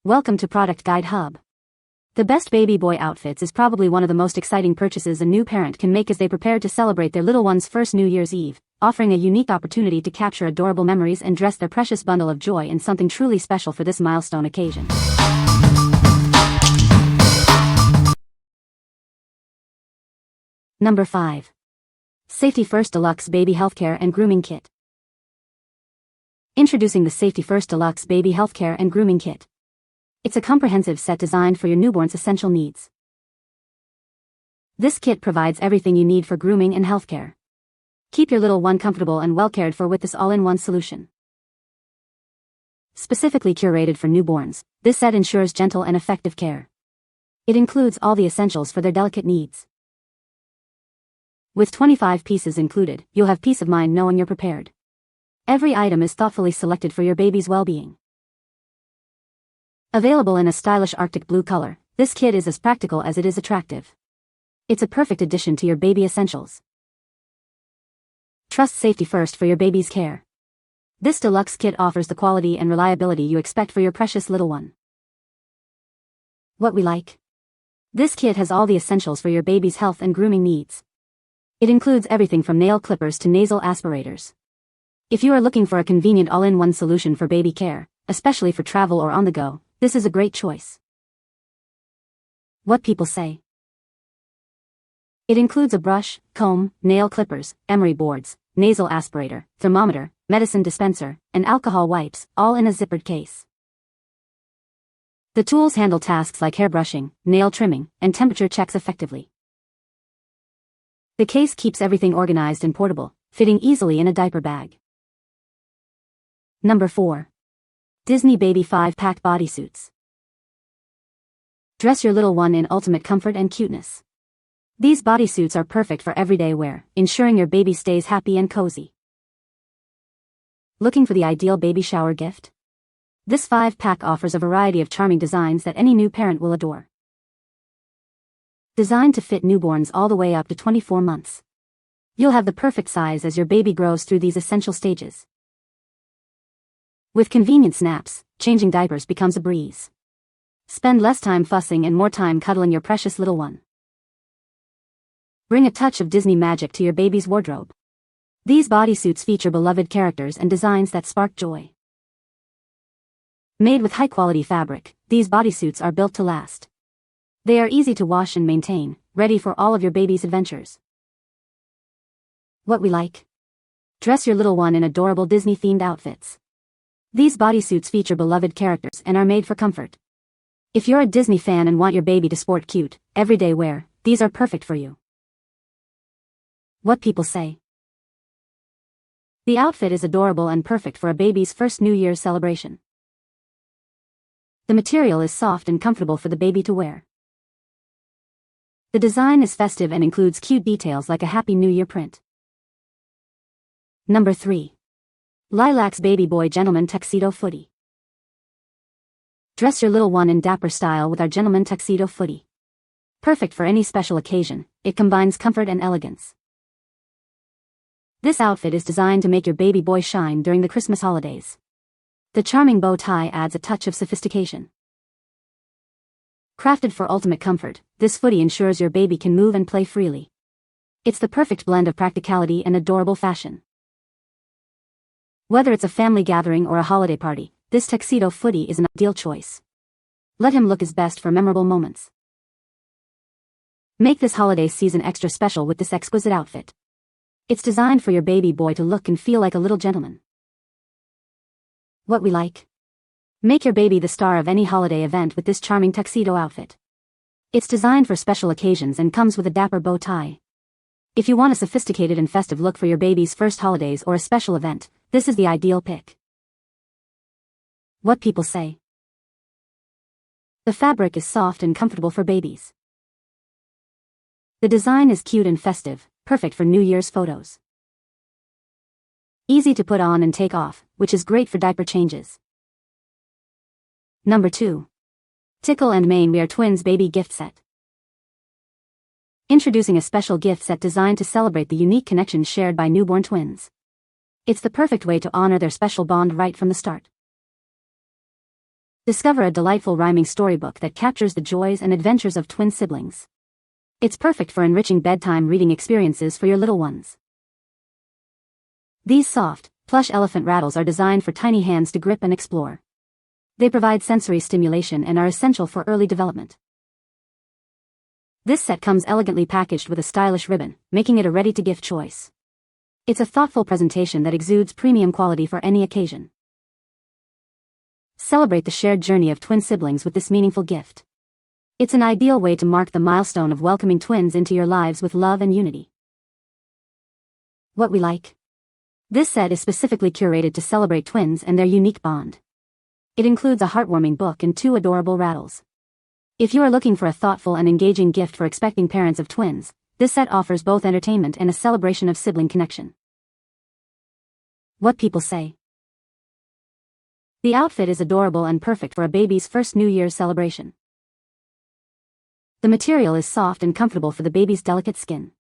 Welcome to Product Guide Hub. The best baby boy outfits is probably one of the most exciting purchases a new parent can make as they prepare to celebrate their little one's first New Year's Eve, offering a unique opportunity to capture adorable memories and dress their precious bundle of joy in something truly special for this milestone occasion. Number 5. Safety First Deluxe Baby Healthcare and Grooming Kit. Introducing the Safety First Deluxe Baby Healthcare and Grooming Kit. It's a comprehensive set designed for your newborn's essential needs. This kit provides everything you need for grooming and healthcare. Keep your little one comfortable and well cared for with this all-in-one solution. Specifically curated for newborns, this set ensures gentle and effective care. It includes all the essentials for their delicate needs. With 25 pieces included, you'll have peace of mind knowing you're prepared. Every item is thoughtfully selected for your baby's well-being. Available in a stylish Arctic blue color, this kit is as practical as it is attractive. It's a perfect addition to your baby essentials. Trust safety first for your baby's care. This deluxe kit offers the quality and reliability you expect for your precious little one. What we like. This kit has all the essentials for your baby's health and grooming needs. It includes everything from nail clippers to nasal aspirators. If you are looking for a convenient all-in-one solution for baby care, especially for travel or on the go, this is a great choice. What people say. It includes a brush, comb, nail clippers, emery boards, nasal aspirator, thermometer, medicine dispenser, and alcohol wipes, all in a zippered case. The tools handle tasks like hair brushing, nail trimming, and temperature checks effectively. The case keeps everything organized and portable, fitting easily in a diaper bag. Number 4. Disney Baby 5-Pack Bodysuits. Dress your little one in ultimate comfort and cuteness. These bodysuits are perfect for everyday wear, ensuring your baby stays happy and cozy. Looking for the ideal baby shower gift? This 5-pack offers a variety of charming designs that any new parent will adore. Designed to fit newborns all the way up to 24 months. You'll have the perfect size as your baby grows through these essential stages. With convenient snaps, changing diapers becomes a breeze. Spend less time fussing and more time cuddling your precious little one. Bring a touch of Disney magic to your baby's wardrobe. These bodysuits feature beloved characters and designs that spark joy. Made with high-quality fabric, these bodysuits are built to last. They are easy to wash and maintain, ready for all of your baby's adventures. What we like. Dress your little one in adorable Disney-themed outfits. These bodysuits feature beloved characters and are made for comfort. If you're a Disney fan and want your baby to sport cute, everyday wear, these are perfect for you. What people say. The outfit is adorable and perfect for a baby's first New Year's celebration. The material is soft and comfortable for the baby to wear. The design is festive and includes cute details like a Happy New Year print. Number 3. Lilax Baby Boy Gentleman Tuxedo Footie. Dress your little one in dapper style with our Gentleman Tuxedo Footie. Perfect for any special occasion, it combines comfort and elegance. This outfit is designed to make your baby boy shine during the Christmas holidays. The charming bow tie adds a touch of sophistication. Crafted for ultimate comfort, this footie ensures your baby can move and play freely. It's the perfect blend of practicality and adorable fashion. Whether it's a family gathering or a holiday party, this tuxedo footie is an ideal choice. Let him look his best for memorable moments. Make this holiday season extra special with this exquisite outfit. It's designed for your baby boy to look and feel like a little gentleman. What we like. Make your baby the star of any holiday event with this charming tuxedo outfit. It's designed for special occasions and comes with a dapper bow tie. If you want a sophisticated and festive look for your baby's first holidays or a special event, this is the ideal pick. What people say. The fabric is soft and comfortable for babies. The design is cute and festive, perfect for New Year's photos. Easy to put on and take off, which is great for diaper changes. Number 2. Tickle and We Are Twins Baby Gift Set. Introducing a special gift set designed to celebrate the unique connection shared by newborn twins. It's the perfect way to honor their special bond right from the start. Discover a delightful rhyming storybook that captures the joys and adventures of twin siblings. It's perfect for enriching bedtime reading experiences for your little ones. These soft, plush elephant rattles are designed for tiny hands to grip and explore. They provide sensory stimulation and are essential for early development. This set comes elegantly packaged with a stylish ribbon, making it a ready-to-gift choice. It's a thoughtful presentation that exudes premium quality for any occasion. Celebrate the shared journey of twin siblings with this meaningful gift. It's an ideal way to mark the milestone of welcoming twins into your lives with love and unity. What we like. This set is specifically curated to celebrate twins and their unique bond. It includes a heartwarming book and 2 adorable rattles. If you are looking for a thoughtful and engaging gift for expecting parents of twins, this set offers both entertainment and a celebration of sibling connection. What people say. The outfit is adorable and perfect for a baby's first New Year's celebration. The material is soft and comfortable for the baby's delicate skin.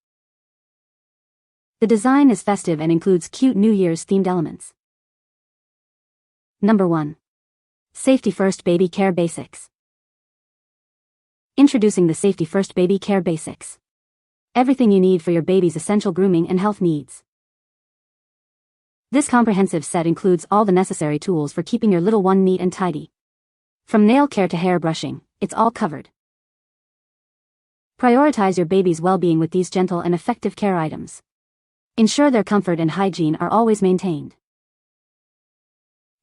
The design is festive and includes cute New Year's themed elements. Number 1. Safety First Baby Care Basics. Introducing the Safety First Baby Care Basics. Everything you need for your baby's essential grooming and health needs. This comprehensive set includes all the necessary tools for keeping your little one neat and tidy. From nail care to hair brushing, it's all covered. Prioritize your baby's well-being with these gentle and effective care items. Ensure their comfort and hygiene are always maintained.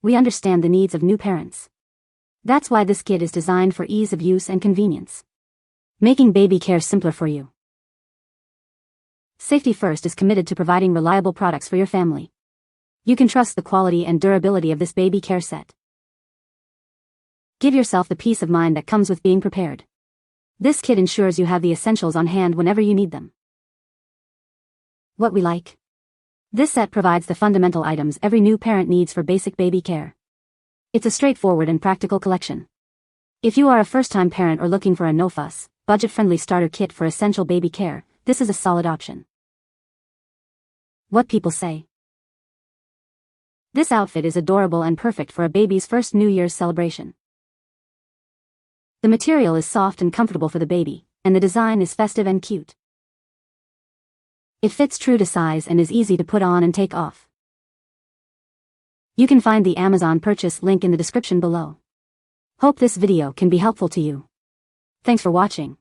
We understand the needs of new parents. That's why this kit is designed for ease of use and convenience, making baby care simpler for you. Safety First is committed to providing reliable products for your family. You can trust the quality and durability of this baby care set. Give yourself the peace of mind that comes with being prepared. This kit ensures you have the essentials on hand whenever you need them. What we like. This set provides the fundamental items every new parent needs for basic baby care. It's a straightforward and practical collection. If you are a first-time parent or looking for a no-fuss, budget-friendly starter kit for essential baby care, this is a solid option. What people say. This outfit is adorable and perfect for a baby's first New Year's celebration. The material is soft and comfortable for the baby, and the design is festive and cute. It fits true to size and is easy to put on and take off. You can find the Amazon purchase link in the description below. Hope this video can be helpful to you. Thanks for watching.